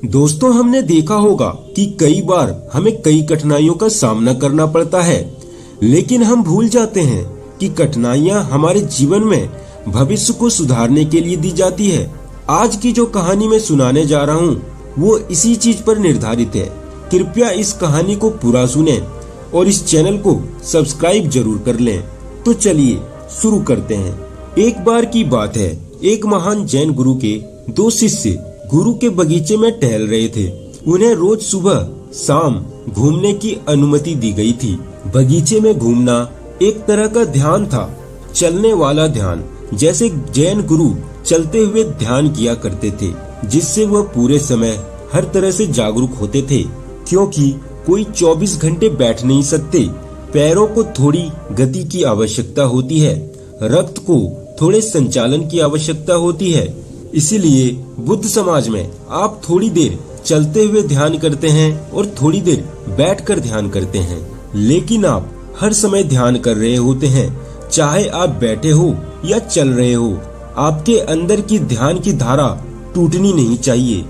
दोस्तों, हमने देखा होगा कि कई बार हमें कई कठिनाइयों का सामना करना पड़ता है, लेकिन हम भूल जाते हैं कि कठिनाइयां हमारे जीवन में भविष्य को सुधारने के लिए दी जाती है। आज की जो कहानी मैं सुनाने जा रहा हूँ वो इसी चीज पर निर्धारित है। कृपया इस कहानी को पूरा सुनें और इस चैनल को सब्सक्राइब जरूर कर लें। तो चलिए शुरू करते हैं। एक बार की बात है, एक महान जैन गुरु के दो शिष्य गुरु के बगीचे में टहल रहे थे। उन्हें रोज सुबह शाम घूमने की अनुमति दी गई थी। बगीचे में घूमना एक तरह का ध्यान था, चलने वाला ध्यान, जैसे जैन गुरु चलते हुए ध्यान किया करते थे, जिससे वह पूरे समय हर तरह से जागरूक होते थे, क्योंकि कोई 24 घंटे बैठ नहीं सकते। पैरों को थोड़ी गति की आवश्यकता होती है, रक्त को थोड़े संचालन की आवश्यकता होती है। इसीलिए बुद्ध समाज में आप थोड़ी देर चलते हुए ध्यान करते हैं और थोड़ी देर बैठकर ध्यान करते हैं, लेकिन आप हर समय ध्यान कर रहे होते हैं, चाहे आप बैठे हो या चल रहे हो। आपके अंदर की ध्यान की धारा टूटनी नहीं चाहिए।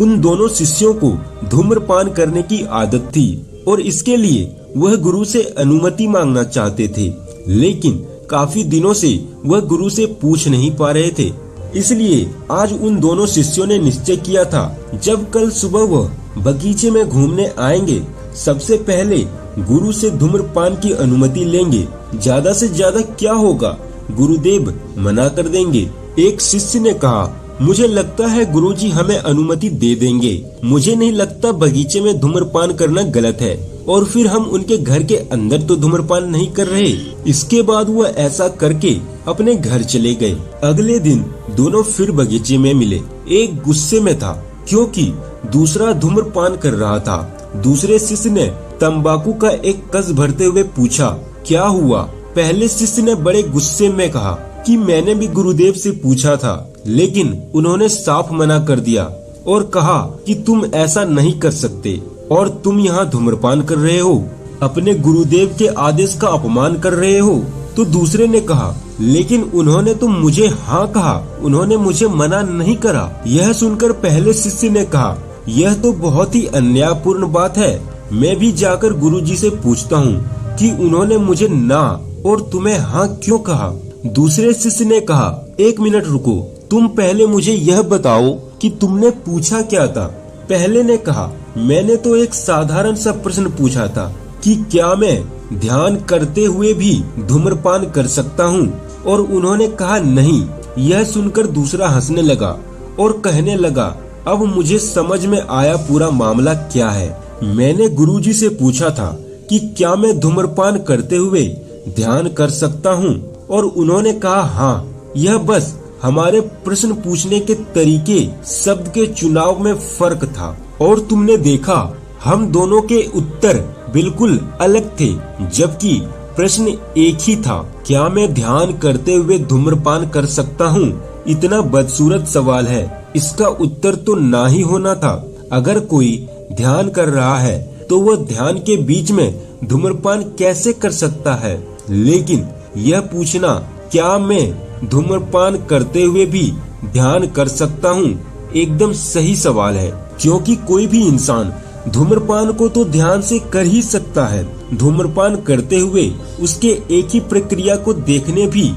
उन दोनों शिष्यों को धूम्रपान करने की आदत थी और इसके लिए वह गुरु से अनुमति मांगना चाहते थे, लेकिन काफी दिनों से वह गुरु से पूछ नहीं पा रहे थे। इसलिए आज उन दोनों शिष्यों ने निश्चय किया था, जब कल सुबह वह बगीचे में घूमने आएंगे, सबसे पहले गुरु से धूम्रपान की अनुमति लेंगे। ज्यादा से ज्यादा क्या होगा, गुरुदेव मना कर देंगे। एक शिष्य ने कहा, मुझे लगता है गुरुजी हमें अनुमति दे देंगे। मुझे नहीं लगता बगीचे में धूम्रपान करना गलत है, और फिर हम उनके घर के अंदर तो धूम्रपान नहीं कर रहे। इसके बाद वह ऐसा करके अपने घर चले गए। अगले दिन दोनों फिर बगीचे में मिले। एक गुस्से में था क्योंकि दूसरा धूम्रपान कर रहा था। दूसरे शिष्य ने तंबाकू का एक कस भरते हुए पूछा, क्या हुआ? पहले शिष्य ने बड़े गुस्से में कहा कि मैंने भी गुरुदेव से पूछा था, लेकिन उन्होंने साफ मना कर दिया और कहा कि तुम ऐसा नहीं कर सकते और तुम यहाँ धूम्रपान कर रहे हो, अपने गुरुदेव के आदेश का अपमान कर रहे हो। तो दूसरे ने कहा, लेकिन उन्होंने तो मुझे हाँ कहा, उन्होंने मुझे मना नहीं करा। यह सुनकर पहले शिष्य ने कहा, यह तो बहुत ही अन्यायपूर्ण बात है। मैं भी जाकर गुरुजी से पूछता हूँ कि उन्होंने मुझे ना और तुम्हें हाँ क्यों कहा। दूसरे शिष्य ने कहा, एक मिनट रुको, तुम पहले मुझे यह बताओ कि तुमने पूछा क्या था। पहले ने कहा, मैंने तो एक साधारण सा प्रश्न पूछा था कि क्या मैं ध्यान करते हुए भी धूम्रपान कर सकता हूँ, और उन्होंने कहा नहीं। यह सुनकर दूसरा हंसने लगा और कहने लगा, अब मुझे समझ में आया पूरा मामला क्या है। मैंने गुरुजी से पूछा था कि क्या मैं धूम्रपान करते हुए ध्यान कर सकता हूँ, और उन्होंने कहा हाँ। यह बस हमारे प्रश्न पूछने के तरीके, शब्द के चुनाव में फर्क था, और तुमने देखा हम दोनों के उत्तर बिल्कुल अलग थे, जबकि प्रश्न एक ही था, क्या मैं ध्यान करते हुए धूम्रपान कर सकता हूँ? इतना बदसूरत सवाल है, इसका उत्तर तो ना ही होना था। अगर कोई ध्यान कर रहा है तो वह ध्यान के बीच में धूम्रपान कैसे कर सकता है? लेकिन यह पूछना, क्या मैं धूम्रपान करते हुए भी ध्यान कर सकता हूँ, एकदम सही सवाल है, क्योंकि कोई भी इंसान धूम्रपान को तो ध्यान से कर ही सकता है। धूम्रपान करते हुए उसके एक ही प्रक्रिया को देखने भी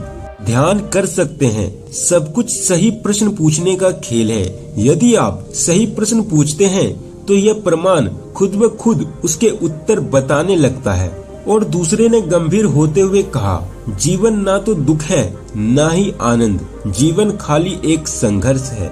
ध्यान कर सकते हैं। सब कुछ सही प्रश्न पूछने का खेल है। यदि आप सही प्रश्न पूछते हैं तो यह प्रमाण खुद ब खुद उसके उत्तर बताने लगता है। और दूसरे ने गंभीर होते हुए कहा, जीवन ना तो दुख है ना ही आनंद, जीवन खाली एक संघर्ष है।